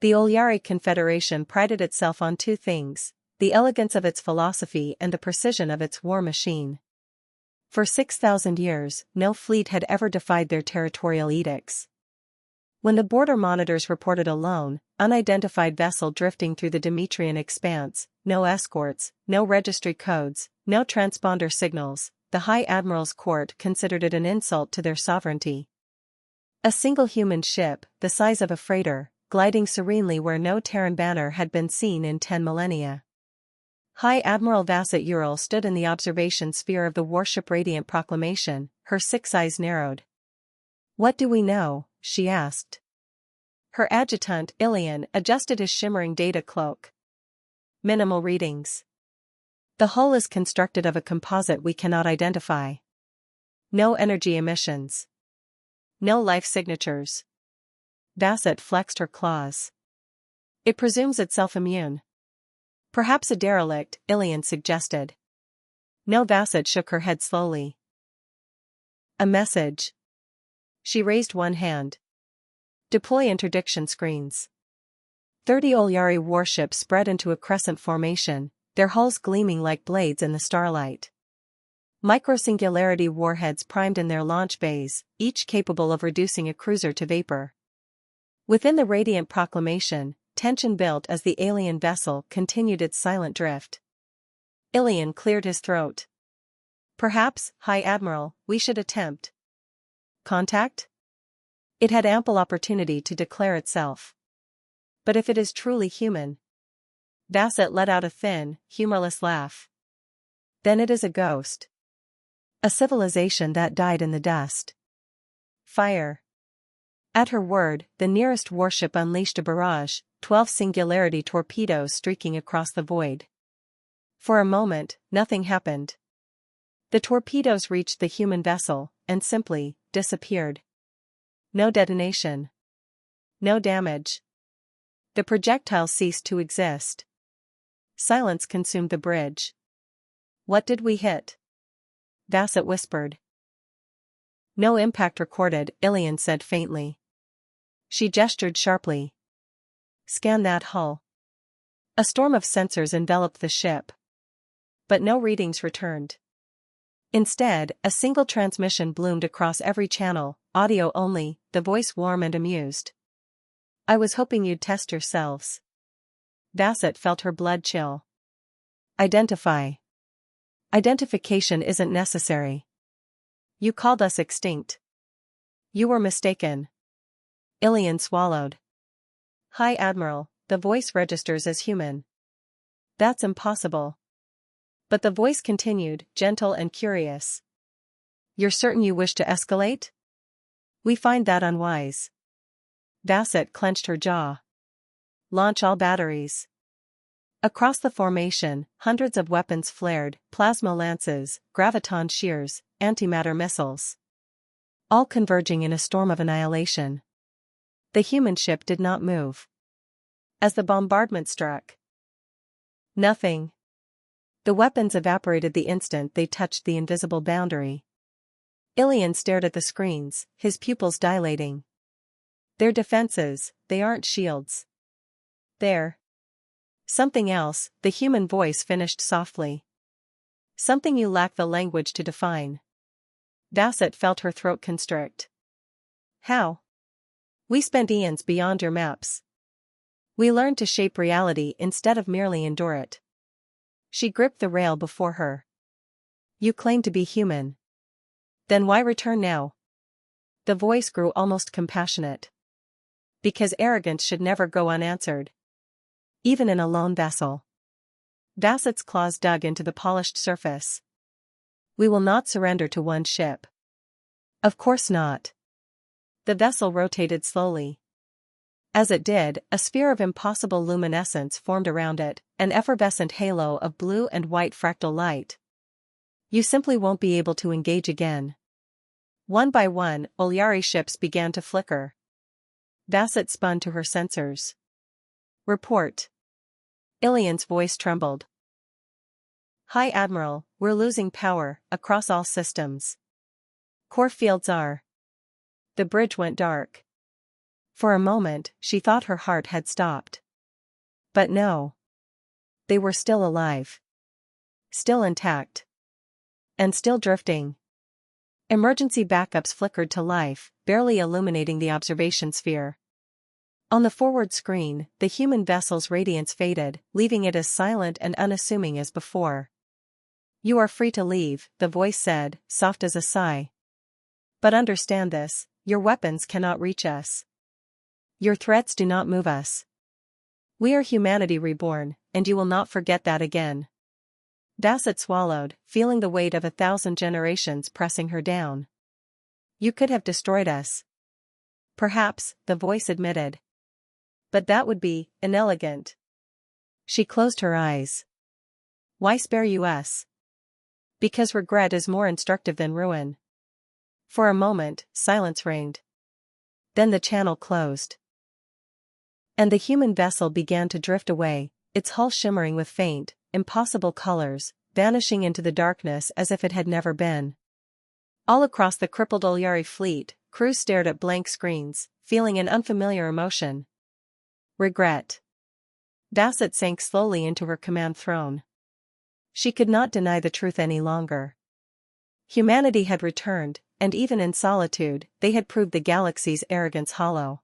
The Olyari Confederation prided itself on two things: the elegance of its philosophy and the precision of its war machine. For 6,000 years, no fleet had ever defied their territorial edicts. When the border monitors reported a lone, unidentified vessel drifting through the Demetrian expanse, no escorts, no registry codes, no transponder signals, the High Admiral's court considered it an insult to their sovereignty. A single human ship, the size of a freighter, gliding serenely where no Terran banner had been seen in 10 millennia. High Admiral Vasset Ural stood in the observation sphere of the warship Radiant Proclamation, her 6 eyes narrowed. "What do we know?" she asked. Her adjutant, Ilian, adjusted his shimmering data cloak. "Minimal readings. The hull is constructed of a composite we cannot identify. No energy emissions. No life signatures." Vasset flexed her claws. "It presumes itself immune." "Perhaps a derelict," Ilian suggested. No, Vasset shook her head slowly. "A message." She raised one hand. "Deploy interdiction screens." 30 Olyari warships spread into a crescent formation, their hulls gleaming like blades in the starlight. Microsingularity warheads primed in their launch bays, each capable of reducing a cruiser to vapor. Within the Radiant Proclamation, tension built as the alien vessel continued its silent drift. Ilian cleared his throat. "Perhaps, High Admiral, we should attempt contact?" It had ample opportunity to declare itself. "But if it is truly human?" Vasset let out a thin, humorless laugh. "Then it is a ghost. A civilization that died in the dust." "Fire." At her word, the nearest warship unleashed a barrage, 12 singularity torpedoes streaking across the void. For a moment, nothing happened. The torpedoes reached the human vessel, and simply disappeared. No detonation. No damage. The projectile ceased to exist. Silence consumed the bridge. "What did we hit?" Vasset whispered. "No impact recorded," Ilian said faintly. She gestured sharply. "Scan that hull." A storm of sensors enveloped the ship. But no readings returned. Instead, a single transmission bloomed across every channel, audio only, the voice warm and amused. "I was hoping you'd test yourselves." Vasset felt her blood chill. "Identify." "Identification isn't necessary. You called us extinct." "You were mistaken." Ilian swallowed. "High Admiral, the voice registers as human." "That's impossible." But the voice continued, gentle and curious. "You're certain you wish to escalate?" "We find that unwise." Vasset clenched her jaw. "Launch all batteries." Across the formation, hundreds of weapons flared, plasma lances, graviton shears, antimatter missiles. All converging in a storm of annihilation. The human ship did not move. As the bombardment struck, nothing. The weapons evaporated the instant they touched the invisible boundary. Ilian stared at the screens, his pupils dilating. "They're defenses, they aren't shields." "They're something else," the human voice finished softly. "Something you lack the language to define." Vasset felt her throat constrict. "How?" "We spent eons beyond your maps. We learned to shape reality instead of merely endure it." She gripped the rail before her. "You claim to be human. Then why return now?" The voice grew almost compassionate. "Because arrogance should never go unanswered. Even in a lone vessel." Vasset's claws dug into the polished surface. "We will not surrender to one ship." "Of course not." The vessel rotated slowly. As it did, a sphere of impossible luminescence formed around it, an effervescent halo of blue and white fractal light. "You simply won't be able to engage again." One by one, Olyari ships began to flicker. Vasset spun to her sensors. "Report." Ilian's voice trembled. "High Admiral, we're losing power, across all systems. Core fields are." The bridge went dark. For a moment, she thought her heart had stopped. But no. They were still alive. Still intact. And still drifting. Emergency backups flickered to life, barely illuminating the observation sphere. On the forward screen, the human vessel's radiance faded, leaving it as silent and unassuming as before. "You are free to leave," the voice said, soft as a sigh. "But understand this, your weapons cannot reach us. Your threats do not move us. We are humanity reborn, and you will not forget that again." Bassett swallowed, feeling the weight of 1,000 generations pressing her down. "You could have destroyed us." "Perhaps," the voice admitted. "But that would be inelegant." She closed her eyes. "Why spare you us?" "Because regret is more instructive than ruin." For a moment, silence reigned. Then the channel closed. And the human vessel began to drift away, its hull shimmering with faint, impossible colors, vanishing into the darkness as if it had never been. All across the crippled Olyari fleet, crews stared at blank screens, feeling an unfamiliar emotion. Regret. Bassett sank slowly into her command throne. She could not deny the truth any longer. Humanity had returned, and even in solitude, they had proved the galaxy's arrogance hollow.